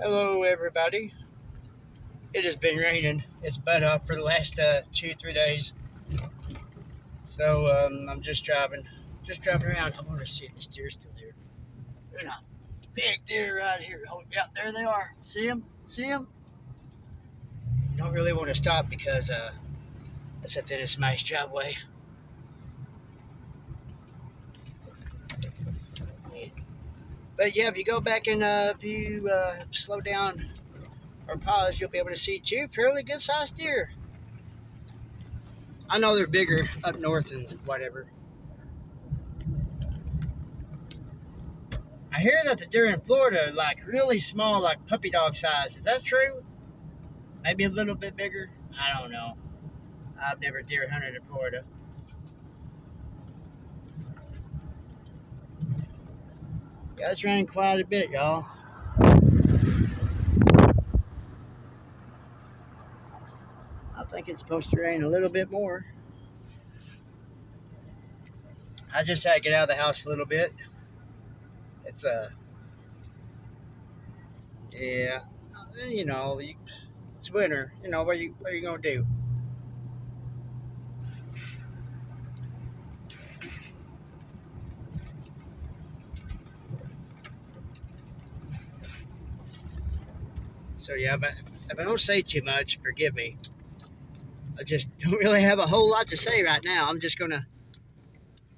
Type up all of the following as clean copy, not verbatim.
Hello, everybody. It has been raining. It's been up for the last 2, 3 days. So I'm just driving around. I want to see if the deer's still there. There's a big deer right here. Oh, yeah, there they are. See them? See them? Don't really want to stop because it's at the end of somebody's driveway. But yeah, if you go back and if you slow down or pause, you'll be able to see two fairly good sized deer. I know they're bigger up north and whatever. I hear that the deer in Florida are like really small, like puppy dog size. Is that true? Maybe a little bit bigger. I don't know. I've never deer hunted in Florida. Yeah, it's raining quite a bit, y'all. I think it's supposed to rain a little bit more. I just had to get out of the house for a little bit. It's yeah, you know, it's winter. You know, what are you gonna do? So yeah, but if I don't say too much, forgive me. I just don't really have a whole lot to say right now. I'm just gonna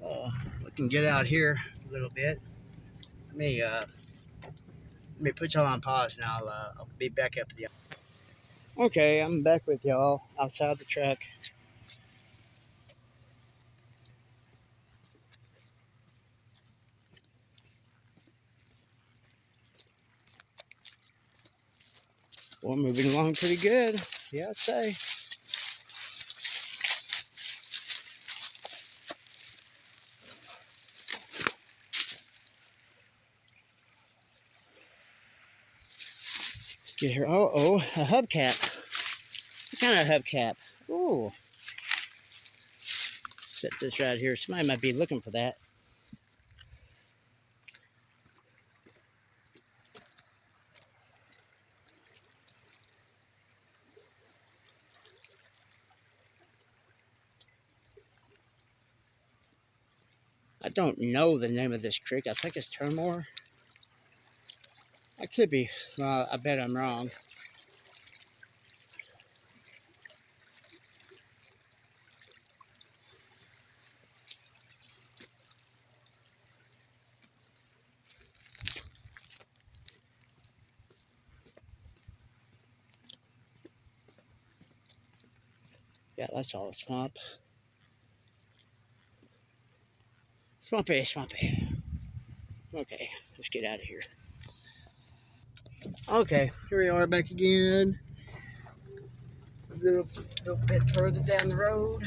we can get out here a little bit. Let me put y'all on pause and I'll be back up with y'all. Okay, I'm back with y'all outside the truck. Well, moving along pretty good. Yeah, I'd say. Get here. Oh, a hubcap. What kind of hubcap? Ooh. Set this right here. Somebody might be looking for that. I don't know the name of this creek. I think it's Turnmore. I could be. Well, I bet I'm wrong. Yeah, that's all swamp. Swampy, swampy. Okay, let's get out of here. Okay, here we are back again. A little bit further down the road.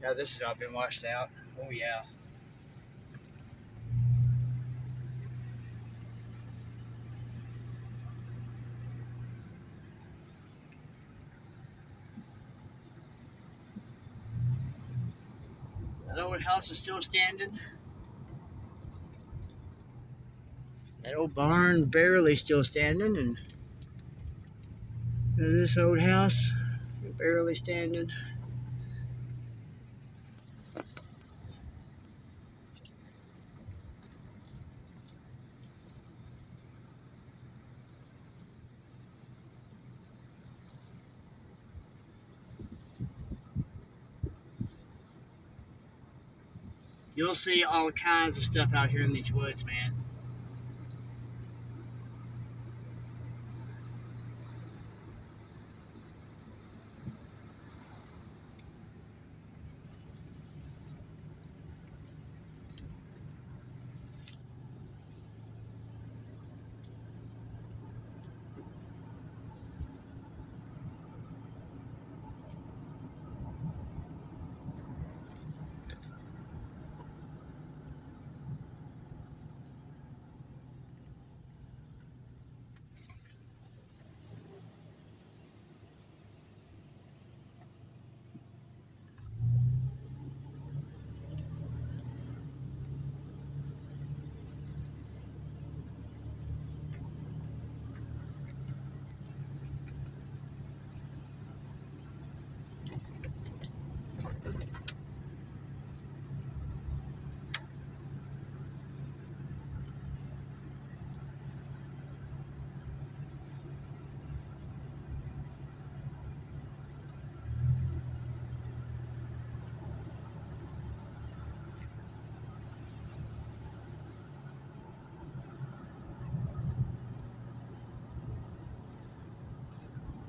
Yeah, this has all been washed out. Oh yeah. That old house is still standing. That old barn barely still standing, and this old house barely standing. You'll see all kinds of stuff out here in these woods, man.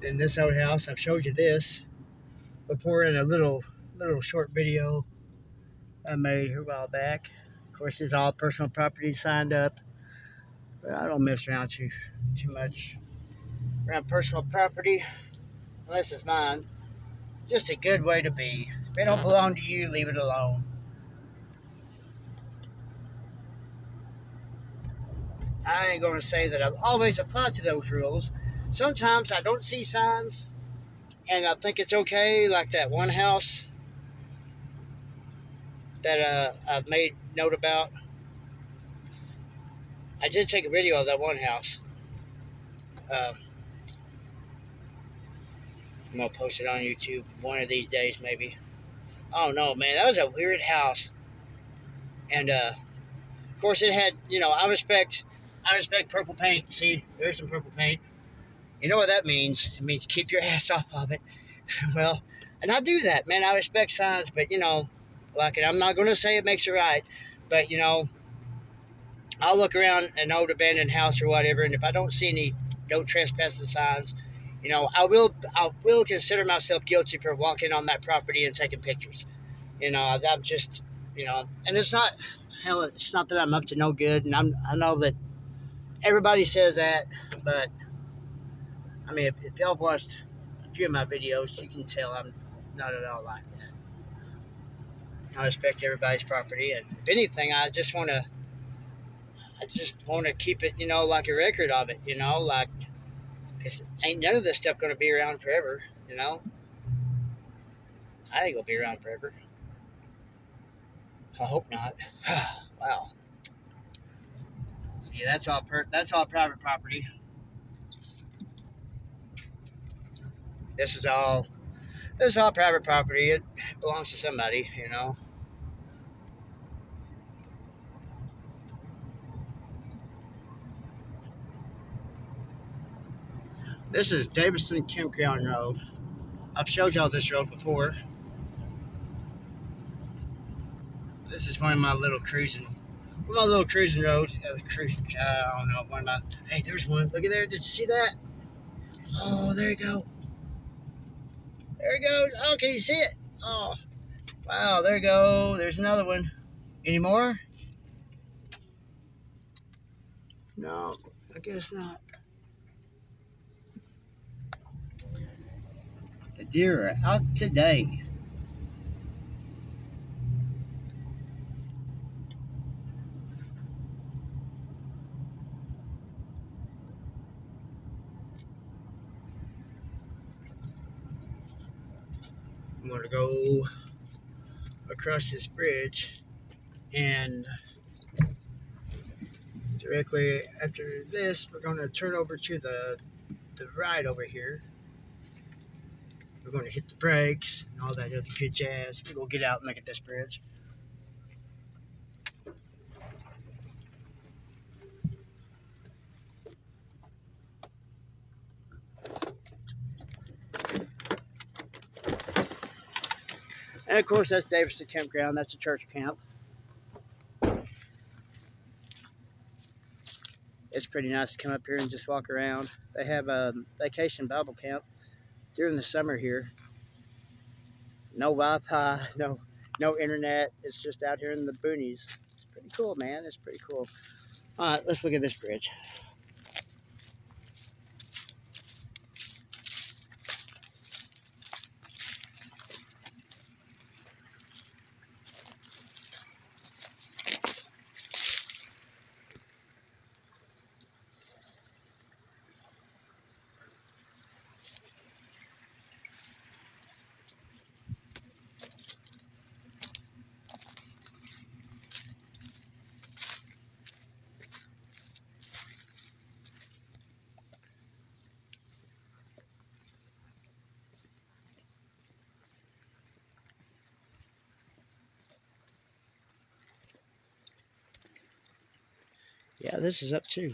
In this old house, I've showed you this before in a little short video I made here a while back. Of course, it's all personal property signed up, but I don't mess around too much around personal property unless it's mine. Just a good way to be. If it don't belong to you, leave it alone. I ain't gonna say that I've always applied to those rules. Sometimes I don't see signs and I think it's okay, like that one house that I've made note about. I did take a video of that one house. Um, I'm gonna post it on YouTube one of these days, maybe. Oh no, man, that was a weird house, and of course it had, I respect purple paint. See, there's some purple paint. You know what that means? It means keep your ass off of it. Well, and I do that, man. I respect signs, but like, I'm not gonna say it makes it right, but I'll look around an old abandoned house or whatever, and if I don't see any no trespassing signs, I will consider myself guilty for walking on that property and taking pictures. I'm just, and it's not, hell, it's not that I'm up to no good, and I know that everybody says that, but I mean, if y'all watched a few of my videos, you can tell I'm not at all like that. I respect everybody's property, and if anything, I just want to keep it, like a record of it, like, because ain't none of this stuff going to be around forever. I ain't going to be around forever. I hope not. Wow. See, that's all private property. This is all private property. It belongs to somebody. This is Davidson Campground Road. I've showed y'all this road before. This is one of my little cruising roads. I don't know. Hey, there's one. Look at there. Did you see that? Oh, there you go. There it goes. Oh, can you see it? Oh, wow. There you go. There's another one. Any more? No, I guess not. The deer are out today. I'm going to go across this bridge, and directly after this, we're going to turn over to the right over here. We're going to hit the brakes and all that other good jazz. We're going to get out and look at this bridge. And of course, that's Davidson Campground. That's a church camp. It's pretty nice to come up here and just walk around. They have a vacation Bible camp during the summer here. No Wi-Fi, no internet. It's just out here in the boonies. It's pretty cool, man. It's pretty cool. All right, let's look at this bridge. Yeah, this is up too.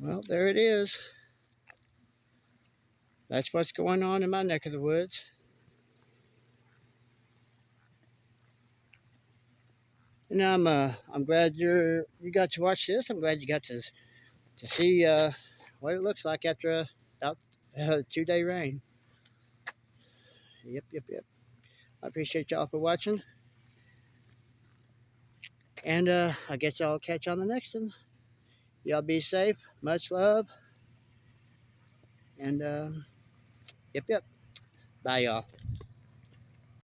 Well, there it is. That's what's going on in my neck of the woods. And I'm glad you got to watch this. I'm glad you got to see what it looks like after about a 2-day rain. Yep, yep, yep. I appreciate y'all for watching. And I guess I'll catch you on the next one. Y'all be safe. Much love. And yep, yep. Bye, y'all.